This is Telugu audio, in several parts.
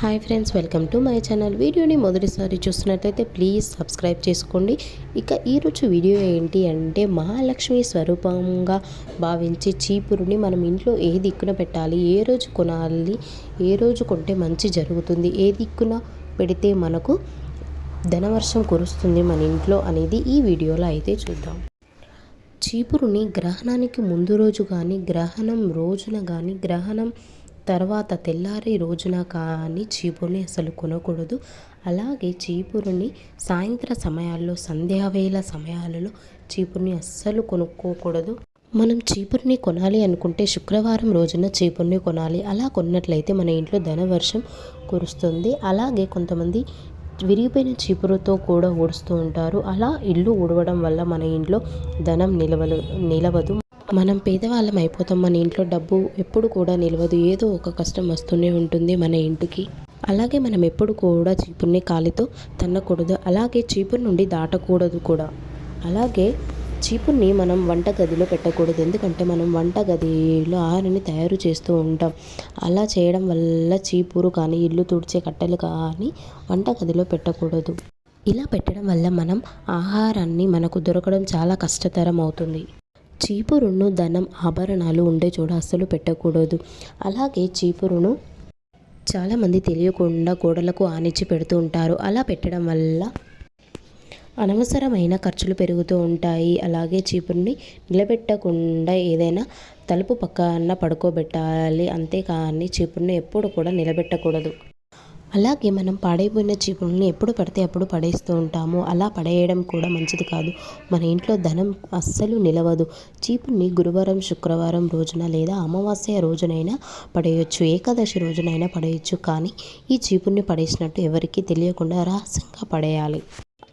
Hi friends, welcome to my channel. వీడియోని మొదటిసారి చూస్తున్నట్లయితే ప్లీజ్ సబ్స్క్రైబ్ చేసుకోండి. ఇక ఈరోజు వీడియో ఏంటి అంటే, మహాలక్ష్మి స్వరూపంగా భావించే చీపురుని మనం ఇంట్లో ఏ దిక్కున పెట్టాలి, ఏ రోజు కొనాలి, ఏ రోజు కొంటే మంచి జరుగుతుంది, ఏ దిక్కున పెడితే మనకు ధనవర్షం కురుస్తుంది మన ఇంట్లో అనేది ఈ వీడియోలో అయితే చూద్దాం. చీపురుని గ్రహణానికి ముందు రోజు కానీ, గ్రహణం రోజున కానీ, గ్రహణం తర్వాత తెల్లారి రోజున కానీ చీపురుని అసలు కొనకూడదు. అలాగే చీపురుని సాయంత్ర సమయాల్లో, సంధ్యావేళ సమయాలలో చీపురుని అస్సలు కొనుక్కోకూడదు. మనం చీపురుని కొనాలి అనుకుంటే శుక్రవారం రోజున చీపురుని కొనాలి. అలా కొన్నట్లయితే మన ఇంట్లో ధనవర్షం కురుస్తుంది. అలాగే కొంతమంది విరిగిపోయిన చీపురుతో కూడా ఊడుస్తూ ఉంటారు. అలా ఇల్లు ఊడవడం వల్ల మన ఇంట్లో ధనం నిలవదు. మనం పేదవాళ్ళం అయిపోతాం. మన ఇంట్లో డబ్బు ఎప్పుడు కూడా నిలవదు. ఏదో ఒక కష్టం వస్తూనే ఉంటుంది మన ఇంటికి. అలాగే మనం ఎప్పుడు కూడా చీపురుని కాలితో తన్నకూడదు. అలాగే చీపురు నుండి దాటకూడదు కూడా. అలాగే చీపురుని మనం వంటగదిలో పెట్టకూడదు. ఎందుకంటే మనం వంటగదిలో ఆహారాన్ని తయారు చేస్తూ ఉంటాం. అలా చేయడం వల్ల చీపురు కానీ, ఇల్లు తుడిచే కట్టెలు కానీ వంటగదిలో పెట్టకూడదు. ఇలా పెట్టడం వల్ల మనం ఆహారాన్ని మనకు దొరకడం చాలా కష్టతరం అవుతుంది. చీపురును ధనం, ఆభరణాలు ఉండే చోట అస్సలు పెట్టకూడదు. అలాగే చీపురును చాలామంది తెలియకుండా గోడలకు ఆనించి పెడుతూ ఉంటారు. అలా పెట్టడం వల్ల అనవసరమైన ఖర్చులు పెరుగుతూ ఉంటాయి. అలాగే చీపురుని నిలబెట్టకుండా ఏదైనా తలుపు పక్కన పడుకోబెట్టాలి. అంతేకాని చీపురుని ఎప్పుడు కూడా నిలబెట్టకూడదు. అలాగే మనం పాడైపోయిన చీపురుని ఎప్పుడు పడితే అప్పుడు పడేస్తూ ఉంటాము. అలా పడేయడం కూడా మంచిది కాదు. మన ఇంట్లో ధనం అస్సలు నిలవదు. చీపురుని గురువారం, శుక్రవారం రోజున లేదా అమావాస్య రోజునైనా పడేయచ్చు, ఏకాదశి రోజునైనా పడేయచ్చు. కానీ ఈ చీపురుని పడేసినట్టు ఎవరికీ తెలియకుండా రహస్యంగా పడేయాలి.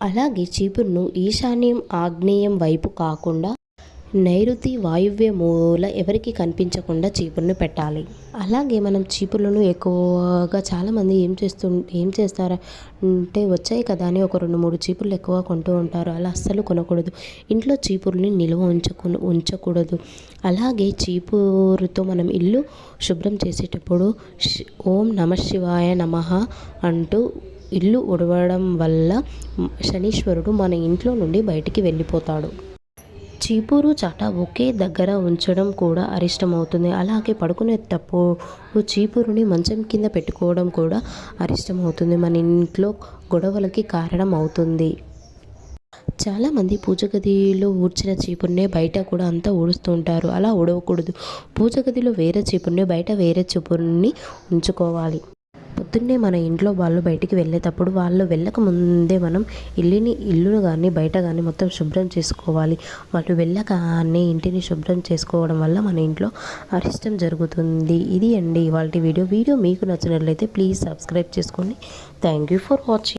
అలాగే చీపురును ఈశాన్యం, ఆగ్నేయం వైపు కాకుండా నైరుతి, వాయువ్య మూల ఎవరికి కనిపించకుండా చీపురును పెట్టాలి. అలాగే మనం చీపుర్లను ఎక్కువగా చాలామంది ఏం చేస్తారంటే, వచ్చాయి కదా అని ఒక 2-3 చీపుర్లు ఎక్కువ కొంటూ ఉంటారు. అలా అస్సలు కొనకూడదు. ఇంట్లో చీపుర్ని నిల్వ ఉంచకూడదు. అలాగే చీపురుతో మనం ఇల్లు శుభ్రం చేసేటప్పుడు ఓం నమఃశివాయ నమః అంటూ ఇల్లు ఉడవడం వల్ల శనీశ్వరుడు మన ఇంట్లో నుండి బయటికి వెళ్ళిపోతాడు. చీపురు, చాట ఒకే దగ్గర ఉంచడం కూడా అరిష్టమవుతుంది. అలాగే పడుకునేటప్పుడు చీపురుని మంచం కింద పెట్టుకోవడం కూడా అరిష్టమవుతుంది. మన ఇంట్లో గొడవలకి కారణం అవుతుంది. చాలామంది పూజ గదిలో ఊడ్చిన చీపురునే బయట కూడా అంతా ఊడుస్తూ ఉంటారు. అలా ఊడవకూడదు. పూజ గదిలో వేరే చీపురుని, బయట వేరే చీపురుని ఉంచుకోవాలి. పొద్దున్నే మన ఇంట్లో వాళ్ళు బయటికి వెళ్ళేటప్పుడు వాళ్ళు వెళ్ళక ముందే మనం ఇల్లును కానీ, బయట కానీ మొత్తం శుభ్రం చేసుకోవాలి. వాళ్ళు వెళ్ళగానే ఇంటిని శుభ్రం చేసుకోవడం వల్ల మన ఇంట్లో అరిష్టం జరుగుతుంది. ఇది అండి ఇవాల్టి వీడియో మీకు నచ్చినట్లయితే ప్లీజ్ సబ్స్క్రైబ్ చేసుకోండి. Thank you for watching.